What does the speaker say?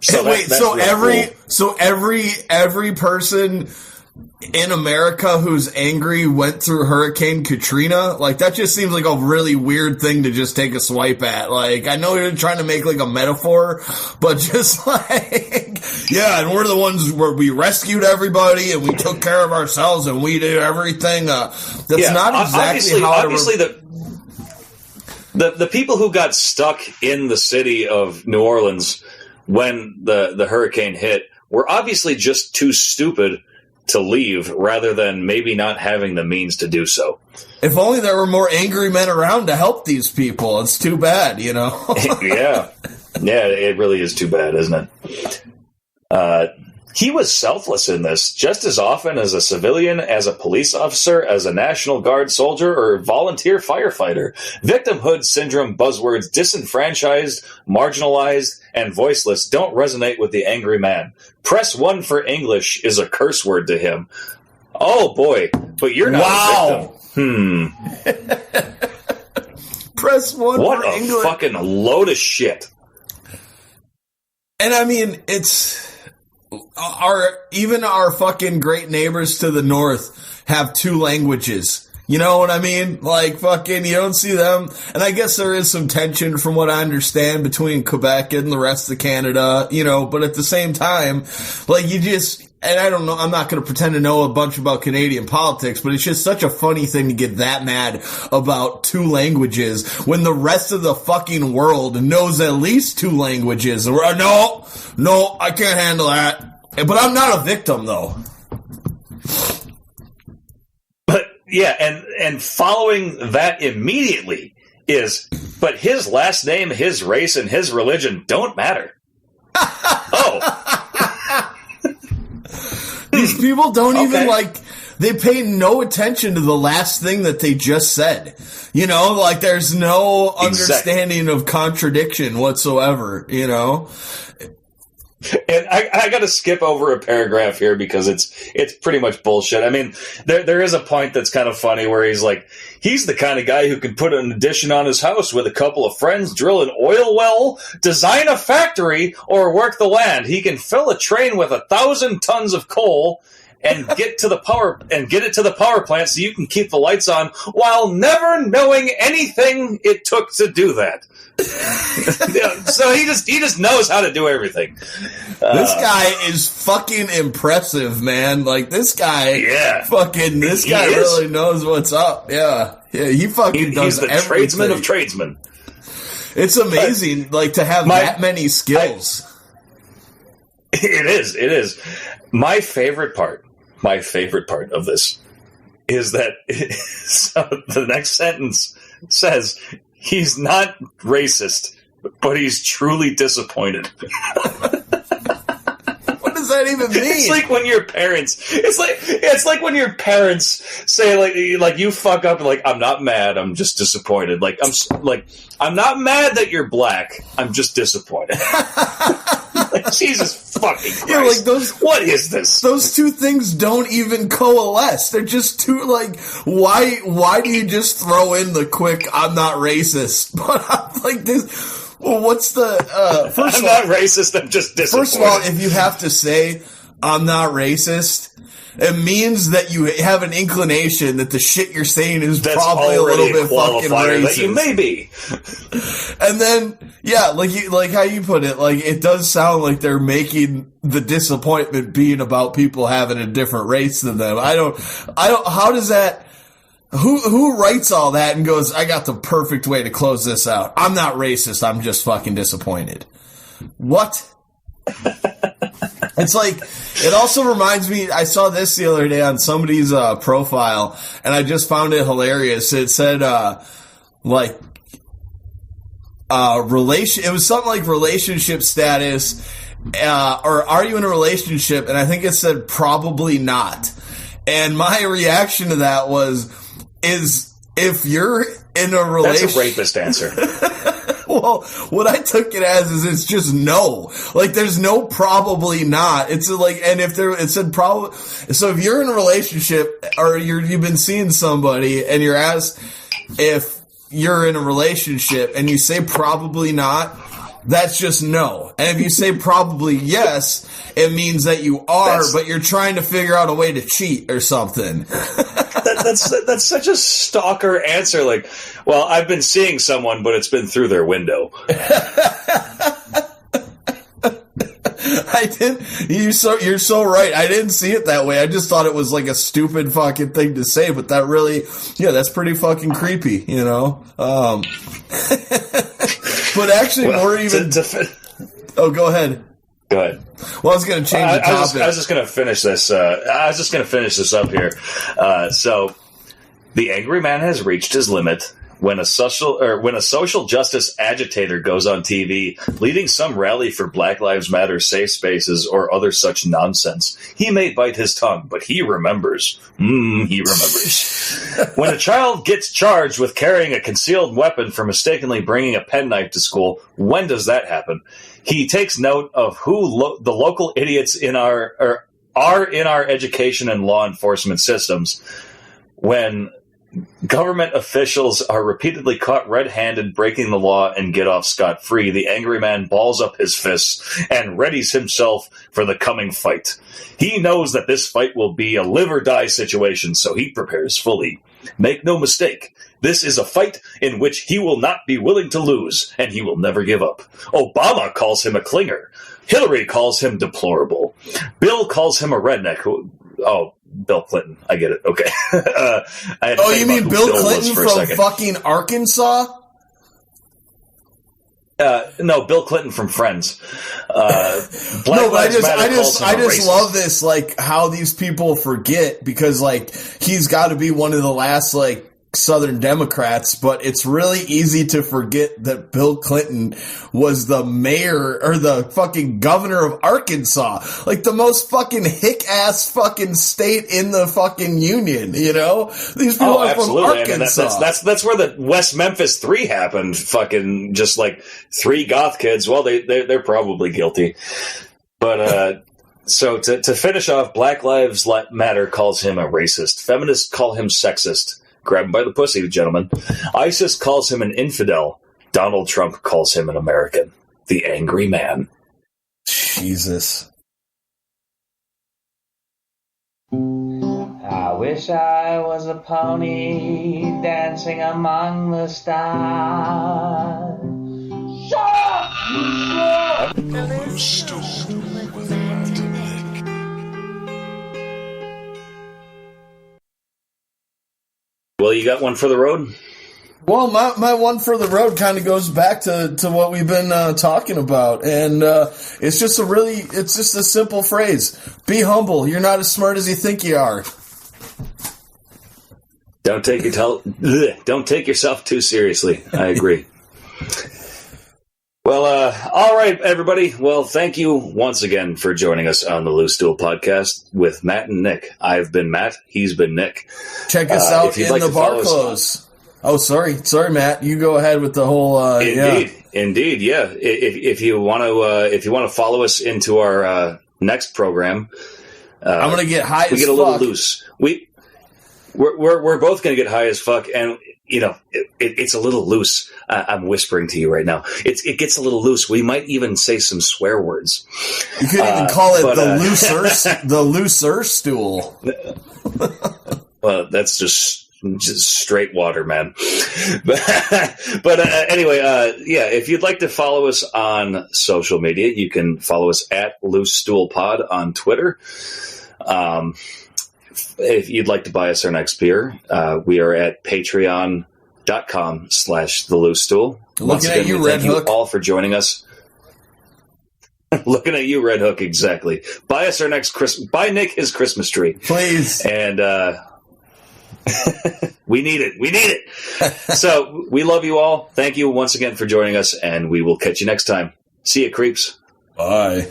So wait, so every person in America who's angry went through Hurricane Katrina? Like, that just seems like a really weird thing to just take a swipe at. Like, I know you're trying to make like a metaphor, but just like, yeah, and we're the ones where we rescued everybody and we took care of ourselves and we did everything. That's not exactly how obviously the people who got stuck in the city of New Orleans when the hurricane hit were obviously just too stupid to leave, rather than maybe not having the means to do so. If only there were more angry men around to help these people. It's too bad, you know? Yeah, it really is too bad, isn't it? He was selfless in this, just as often as a civilian, as a police officer, as a National Guard soldier, or volunteer firefighter. Victimhood syndrome buzzwords disenfranchised, marginalized, and voiceless don't resonate with the angry man. Press 1 for English is a curse word to him. Oh boy, but you're not a victim. Press 1 what for a English. Fucking load of shit. And I mean, it's... Our fucking great neighbors to the north have 2 languages. You know what I mean? Like, fucking, you don't see them. And I guess there is some tension, from what I understand, between Quebec and the rest of Canada, you know, but at the same time, like, you just, and I don't know, I'm not going to pretend to know a bunch about Canadian politics, but it's just such a funny thing to get that mad about 2 languages when the rest of the fucking world knows at least 2 languages. No, I can't handle that. But I'm not a victim, though. But, yeah, and following that immediately is, but his last name, his race, and his religion don't matter. Oh. These people don't even, like, they pay no attention to the last thing that they just said. You know, like, there's no understanding of contradiction whatsoever, you know? And I got to skip over a paragraph here because it's pretty much bullshit. I mean, there is a point that's kind of funny where he's like, he's the kind of guy who can put an addition on his house with a couple of friends, drill an oil well, design a factory, or work the land. He can fill a train with 1,000 tons of coal and get it to the power plant so you can keep the lights on while never knowing anything it took to do that. So he just knows how to do everything. This guy is fucking impressive, man. Like, this guy, really knows what's up. Yeah, he fucking does everything. He's the tradesman of tradesmen. It's amazing, like, to have that many skills. It is. My favorite part of this is that so the next sentence says, he's not racist, but he's truly disappointed. What does that even mean? It's like when your parents. It's like when your parents say like you fuck up and like, I'm not mad, I'm just disappointed. I'm not mad that you're black, I'm just disappointed. Like, Jesus fucking Christ. Yeah, like what is this? Those 2 things don't even coalesce. They're just too, like, why do you just throw in the quick, I'm not racist? But I'm like, this, well, what's the, I'm not racist, I'm just disappointed. First of all, if you have to say, I'm not racist, it means that you have an inclination that the shit you're saying is probably a little bit fucking racist. That you may be. And then, yeah, like how you put it, like, it does sound like they're making the disappointment being about people having a different race than them. I don't, how does that, who writes all that and goes, I got the perfect way to close this out. I'm not racist, I'm just fucking disappointed. What? It's like, it also reminds me, I saw this the other day on somebody's profile, and I just found it hilarious. It said, it was something like relationship status, or are you in a relationship? And I think it said probably not. And my reaction to that is if you're in a relationship. That's a rapist answer. Well, what I took it as is it's just no. Like, there's no probably not. It's like, and if there, it said probably. So if you're in a relationship or you've been seeing somebody and you're asked if you're in a relationship and you say probably not, that's just no. And if you say probably yes, it means that you are, but you're trying to figure out a way to cheat or something. That's such a stalker answer. Like, well, I've been seeing someone, but it's been through their window. You're so right. I didn't see it that way. I just thought it was like a stupid fucking thing to say, but that really, that's pretty fucking creepy, But actually, more even. Oh, go ahead. Go ahead. Well, I was going to change the topic. I was just going to finish this. I was just going to finish this up here. So, the angry man has reached his limit. When a social justice agitator goes on TV leading some rally for Black Lives Matter safe spaces or other such nonsense, he may bite his tongue, but he remembers. He remembers. When a child gets charged with carrying a concealed weapon for mistakenly bringing a penknife to school, when does that happen? He takes note of who the local idiots are in our education and law enforcement systems. When government officials are repeatedly caught red-handed breaking the law and get off scot-free, the angry man balls up his fists and readies himself for the coming fight. He knows that this fight will be a live-or-die situation, so he prepares fully. Make no mistake, this is a fight in which he will not be willing to lose, and he will never give up. Obama calls him a clinger. Hillary calls him deplorable. Bill calls him a redneck. Bill Clinton. I get it. Okay. You mean Bill Clinton from fucking Arkansas? No, Bill Clinton from Friends. I just love this, like, how these people forget, because, like, he's got to be one of the last, like, Southern Democrats, but it's really easy to forget that Bill Clinton was the mayor or the fucking governor of Arkansas, like the most fucking hick-ass fucking state in the fucking union, These people are absolutely. from Arkansas. I mean, that's where the West Memphis 3 happened, fucking just like 3 goth kids. Well, they're probably guilty. But, so to finish off, Black Lives Matter calls him a racist. Feminists call him sexist. Grab him by the pussy, gentlemen. ISIS calls him an infidel. Donald Trump calls him an American. The angry man. Jesus. I wish I was a pony dancing among the stars. Stool. Well, you got one for the road? Well, my one for the road kind of goes back to what we've been talking about, and it's just a simple phrase: be humble. You're not as smart as you think you are. Don't take yourself too seriously. I agree. Well, all right, everybody. Well, thank you once again for joining us on the Loose Stool podcast with Matt and Nick. I've been Matt. He's been Nick. Check us out in the bar clothes. Oh, sorry, Matt. You go ahead with the whole. Indeed, yeah. If you want to follow us into our next program, I'm gonna get high. We get a little loose. We're both gonna get high as fuck, and it's a little loose. I'm whispering to you right now. It gets a little loose. We might even say some swear words. You could even call it the looser stool. Well, that's just straight water, man. But anyway, if you'd like to follow us on social media, you can follow us at Loose Stool Pod on Twitter. If you'd like to buy us our next beer, we are at patreon.com/the Loose Stool. Looking at you, Red Hook. Thank you all for joining us. Looking at you, Red Hook, exactly. Buy us our next buy Nick his Christmas tree. Please. And we need it. So we love you all. Thank you once again for joining us, and we will catch you next time. See ya, creeps. Bye.